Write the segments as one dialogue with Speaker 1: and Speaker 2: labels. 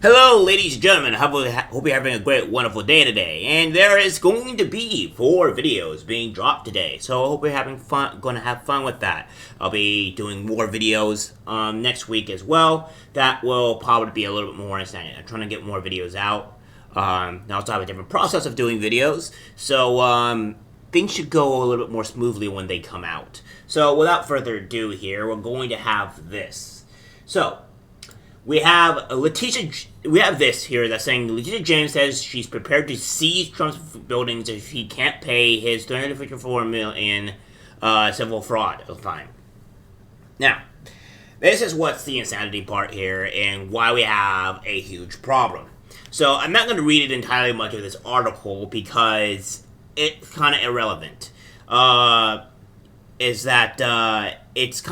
Speaker 1: Hello, ladies and gentlemen. Hope you're having a great, wonderful day today. And there is going to be 4 videos being dropped today, so I hope you're having fun. Going to have fun with that. I'll be doing more videos next week as well. That will probably be a little bit more interesting. I'm trying to get more videos out. I also have a different process of doing videos, so things should go a little bit more smoothly when they come out. So without further ado, here we're going to have this. So. We have this here that's saying Letitia James says she's prepared to seize Trump's buildings if he can't pay his $354 million civil fraud fine. Now, this is what's the insanity part here and why we have a huge problem. So I'm not going to read it entirely much of this article because it's kind of irrelevant. It's kind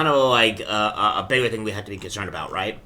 Speaker 1: of like a bigger thing we have to be concerned about, right?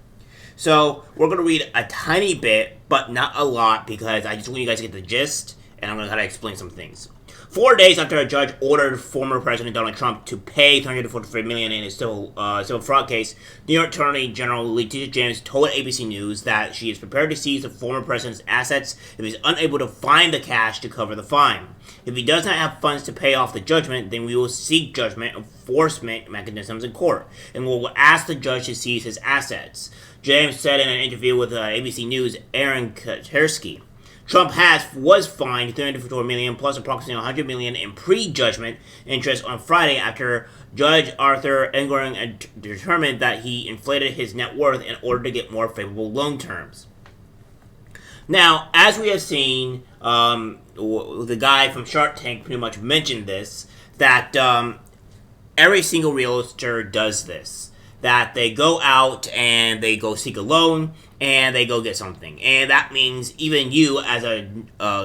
Speaker 1: So, we're going to read a tiny bit, but not a lot, because I just want you guys to get the gist, and I'm going to try to explain some things. 4 days after a judge ordered former President Donald Trump to pay $343 million in his civil fraud case, New York Attorney General Letitia James told ABC News that she is prepared to seize the former president's assets if he's unable to find the cash to cover the fine. If he does not have funds to pay off the judgment, then we will seek judgment enforcement mechanisms in court, and we will ask the judge to seize his assets. James said in an interview with ABC News' Aaron Katersky, Trump was fined $354 million plus approximately $100 million in pre-judgment interest on Friday after Judge Arthur Engoron determined that he inflated his net worth in order to get more favorable loan terms. Now, as we have seen, the guy from Shark Tank pretty much mentioned this, that every single realtor does this. That they go out and they go seek a loan and they go get something. And that means even you as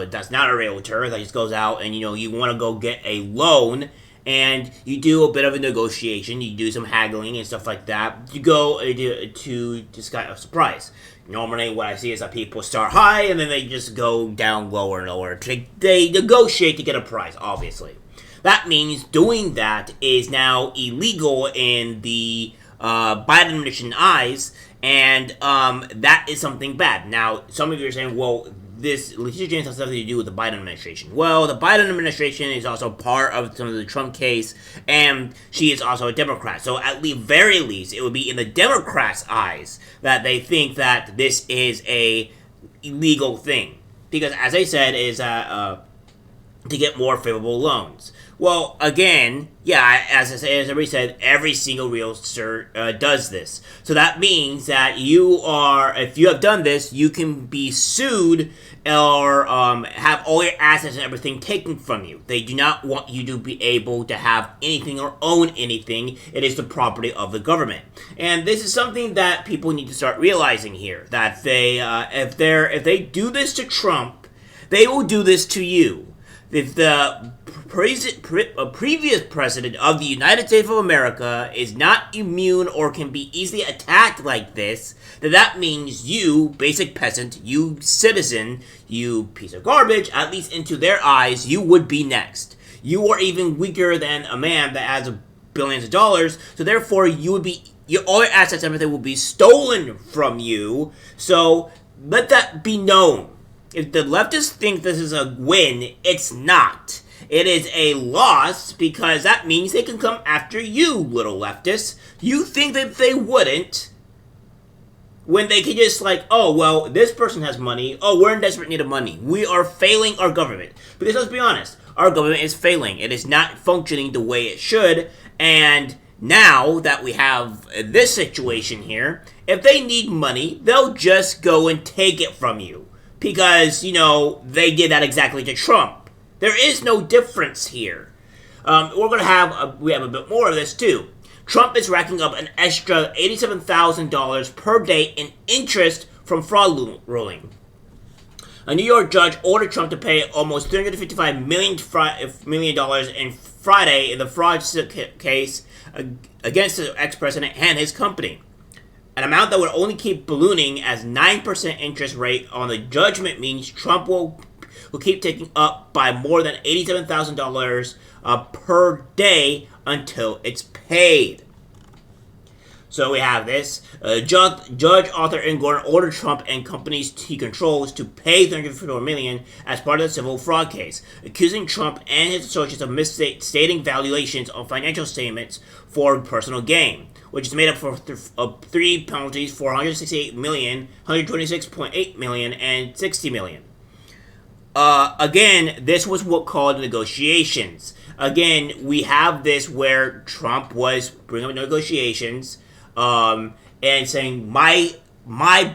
Speaker 1: that's not a realtor that just goes out and you want to go get a loan and you do a bit of a negotiation, you do some haggling and stuff like that. You go to this kind of surprise. Normally what I see is that people start high and then they just go down lower and lower. They negotiate to get a price, obviously. That means doing that is now illegal in the Biden administration eyes, and that is something bad. Now, some of you are saying, well, this Letitia James has nothing to do with the Biden administration. Well, the Biden administration is also part of some of the Trump case, and she is also a Democrat. So at the very least, it would be in the Democrats' eyes that they think that this is a illegal thing. Because, as I said, is to get more favorable loans. Well, again, yeah, as everybody said, every single realtor does this. So that means that if you have done this, you can be sued or have all your assets and everything taken from you. They do not want you to be able to have anything or own anything. It is the property of the government. And this is something that people need to start realizing here, that if they do this to Trump, they will do this to you. If the previous president of the United States of America is not immune or can be easily attacked like this, then that means you, basic peasant, you citizen, you piece of garbage, at least into their eyes, you would be next. You are even weaker than a man that has billions of dollars, so therefore all your assets, everything will be stolen from you, so let that be known. If the leftists think this is a win, it's not. It is a loss because that means they can come after you, little leftists. You think that they wouldn't when they could just oh, well, this person has money. Oh, we're in desperate need of money. We are failing our government. Because let's be honest, our government is failing. It is not functioning the way it should. And now that we have this situation here, if they need money, they'll just go and take it from you. Because, they did that exactly to Trump. There is no difference here. We have a bit more of this too. Trump is racking up an extra $87,000 per day in interest from fraud ruling. A New York judge ordered Trump to pay almost $355 million in Friday in the fraud case against the ex-president and his company. An amount that would only keep ballooning as 9% interest rate on the judgment means Trump will keep taking up by more than $87,000 per day until it's paid. So we have this. Judge Arthur N. Gordon ordered Trump and companies he controls to pay $354 million as part of the civil fraud case, accusing Trump and his associates of misstating valuations on financial statements for personal gain, which is made up of three penalties for $168 million, $126.8 million, and $60 million. Again, this was what called negotiations. Again, we have this where Trump was bringing up negotiations, and saying my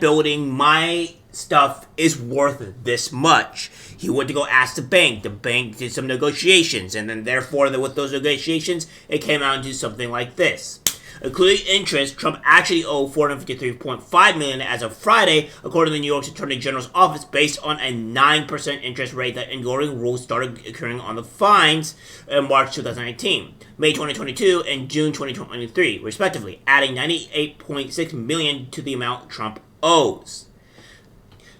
Speaker 1: building, my stuff is worth this much. He went to go ask the bank. The bank did some negotiations, and then therefore, with those negotiations, it came out to something like this. Including interest, Trump actually owed $453.5 million as of Friday, according to the New York Attorney General's office, based on a 9% interest rate that Gordon rules started occurring on the fines in March 2019, May 2022, and June 2023, respectively, adding $98.6 million to the amount Trump owes.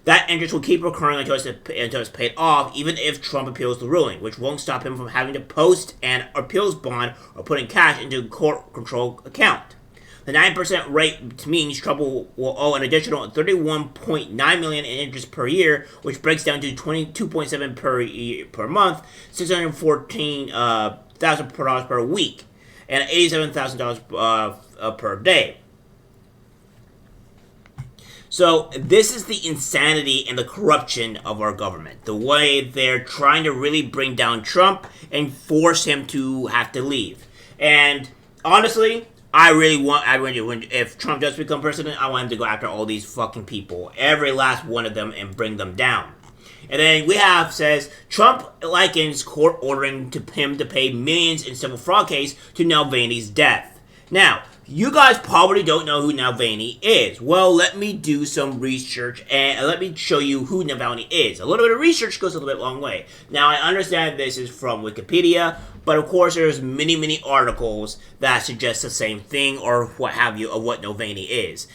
Speaker 1: That interest will keep recurring until it's paid off, even if Trump appeals the ruling, which won't stop him from having to post an appeals bond or putting cash into a court-controlled account. The 9% rate means Trump will owe an additional $31.9 million in interest per year, which breaks down to $22.7 per month, $614,000 per week, and $87,000 per day. So this is the insanity and the corruption of our government. The way they're trying to really bring down Trump and force him to have to leave. And honestly, if Trump does become president, I want him to go after all these fucking people, every last one of them, and bring them down. And then we have says Trump likens court ordering him to pay millions in civil fraud case to Navalny's death. Now, you guys probably don't know who Navalny is. Well, let me do some research and let me show you who Navalny is. A little bit of research goes a little bit long way. Now, I understand this is from Wikipedia, but of course there's many articles that suggest the same thing or what have you of what Navalny is.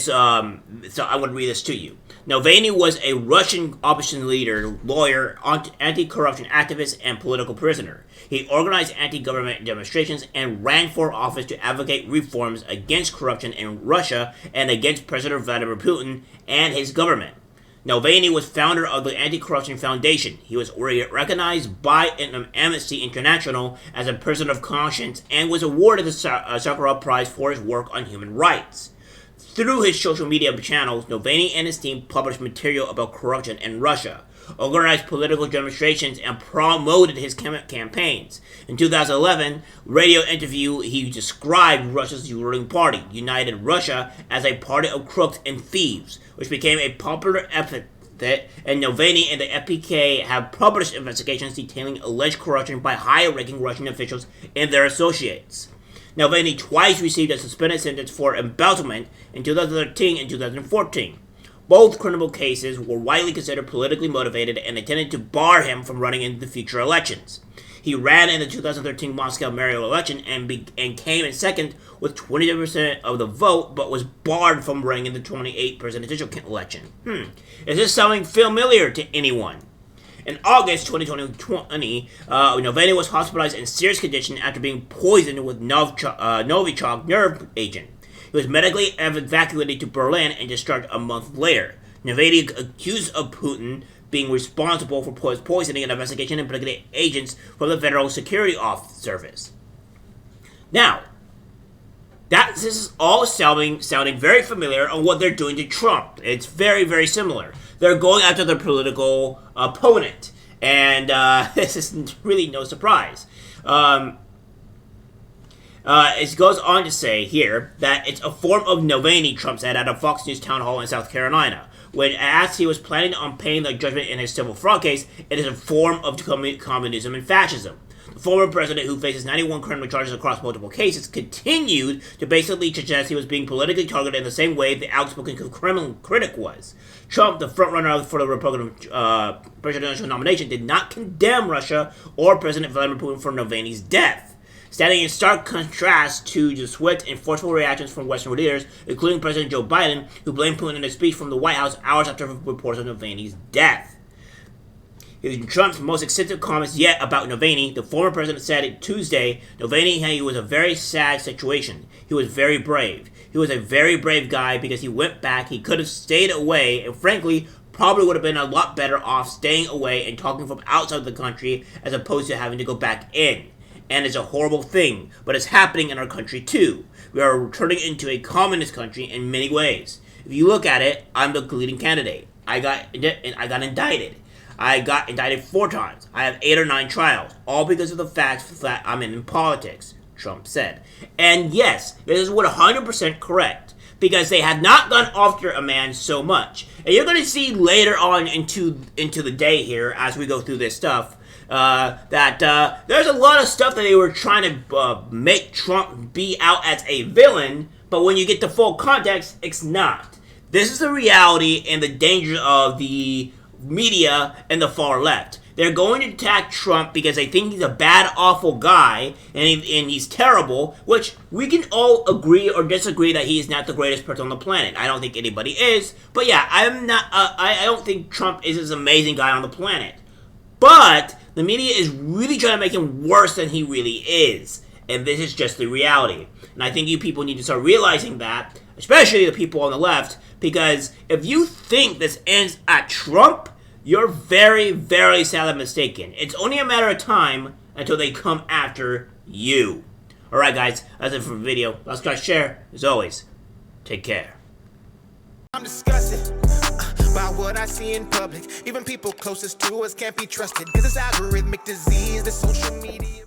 Speaker 1: So I'm going to read this to you. Navalny was a Russian opposition leader, lawyer, anti-corruption activist, and political prisoner. He organized anti-government demonstrations and ran for office to advocate reforms against corruption in Russia and against President Vladimir Putin and his government. Navalny was founder of the Anti-Corruption Foundation. He was recognized by Amnesty International as a person of conscience and was awarded the Sakharov Prize for his work on human rights. Through his social media channels, Navalny and his team published material about corruption in Russia, organized political demonstrations, and promoted his campaigns. In 2011, radio interview, he described Russia's ruling party, United Russia, as a party of crooks and thieves, which became a popular epithet, and Navalny and the FPK have published investigations detailing alleged corruption by high-ranking Russian officials and their associates. Navalny twice received a suspended sentence for embezzlement in 2013 and 2014. Both criminal cases were widely considered politically motivated and intended to bar him from running in the future elections. He ran in the 2013 Moscow mayoral election and came in second with 20% of the vote, but was barred from running in the 2028 presidential election. Is this sounding familiar to anyone? In August 2020, Navalny was hospitalized in serious condition after being poisoned with Novichok nerve agent. He was medically evacuated to Berlin and discharged a month later. Navalny accused of Putin being responsible for poisoning an investigation and implicated agents from the Federal Security Service. Now, this is all sounding very familiar on what they're doing to Trump. It's very similar. They're going after their political opponent, and this is really no surprise. It goes on to say here that it's a form of Navalny, Trump said at a Fox News town hall in South Carolina. When asked he was planning on paying the judgment in his civil fraud case, it is a form of communism and fascism. The former president, who faces 91 criminal charges across multiple cases, continued to basically suggest he was being politically targeted in the same way the outspoken criminal critic was. Trump, the frontrunner for the Republican presidential nomination, did not condemn Russia or President Vladimir Putin for Navalny's death, standing in stark contrast to the swift and forceful reactions from Western leaders, including President Joe Biden, who blamed Putin in a speech from the White House hours after reports of Navalny's death. In Trump's most extensive comments yet about Navalny, the former president said Tuesday, Navalny was a very sad situation. He was very brave. He was a very brave guy because he went back. He could have stayed away, and frankly, probably would have been a lot better off staying away and talking from outside the country as opposed to having to go back in. And it's a horrible thing, but it's happening in our country too. We are turning into a communist country in many ways. If you look at it, I'm the leading candidate. I got indicted. I got indicted 4 times. I have 8 or 9 trials, all because of the fact that I'm in politics, Trump said. And yes, this is 100% correct, because they have not gone after a man so much. And you're going to see later on into the day here, as we go through this stuff, that there's a lot of stuff that they were trying to make Trump be out as a villain, but when you get the full context, it's not. This is the reality and the danger of the media and the far left. They're going to attack Trump because they think he's a bad, awful guy, and he's terrible, which we can all agree or disagree that he is not the greatest person on the planet. I don't think anybody is, but yeah, I don't think Trump is this amazing guy on the planet. But the media is really trying to make him worse than he really is, and this is just the reality. And I think you people need to start realizing that, especially the people on the left, because if you think this ends at Trump, you're very, very sadly mistaken. It's only a matter of time until they come after you. Alright guys, that's it for the video. Let's guys share. As always, take care.
Speaker 2: I'm discussing about what I see in public. Even people closest to us can't be trusted. Cause it's algorithmic disease, the social media.